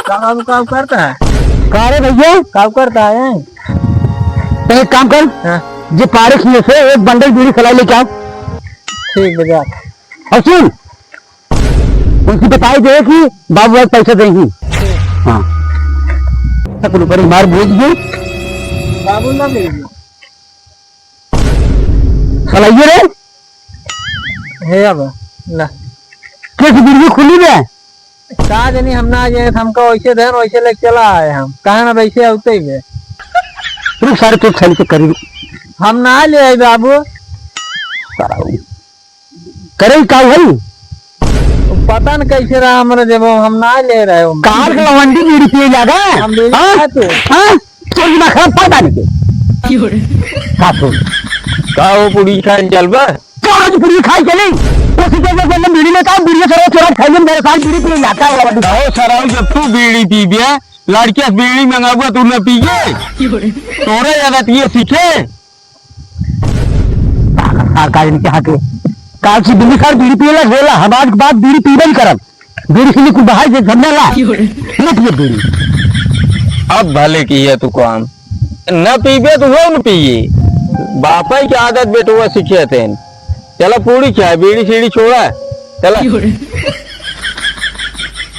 काम काम करता है। कहा रे भैया काम करता है। तो एक काम कर, जो पारिश में से एक बंडल बीड़ी खिलाई लेके आओ। ठीक है जा। और सुन, उनकी बताई दे कि बाबू आज पैसा देंगी। हाँ ऊपर मार बोझ दो बाबू ना भेजिए चलाइए रे। है अब ना कैसे बीड़ी खुली है? कहा जानी हम ना जाए हमको वैसे देन वैसे लेके चला आए हम कहा ना वैसे होते ही है। रुक सारे तो छल से करी हम ना ले आए बाबू। करे का भाई पता न कैसे रहा हमारा जब हम ना ले रहे हो कार का लवंडी बीड़ी पिए जागा। हम बीड़ी खाते। हाँ तो दिमाग खराब पता नहीं खातो का वो पूरी खान चल बा कौन पूरी खाई चली उसी जगह पे बीड़ी लेता बीड़ी से चोरा खाई मेरे साथ बीड़ी पिए जाता है। ओ सराव जब तू बीड़ी पी गया लड़कियां बीड़ी मंगाबुआ तू न पिए तोरे ज्यादा पिए सीखे काज के हाथे काल से बीड़ी खार बीड़ी पिएला होला हमारे बाद बीड़ी पीबे नहीं करब बीड़ी के लिए कुछ बाहर से समझला न पिए बीड़ी। अब भले की है तू काम न पीबे तो वो न पिए बापा की आदत बेटुआ सीखे थे। चला पूरी क्या बीड़ी सीढ़ी छोड़ा चला।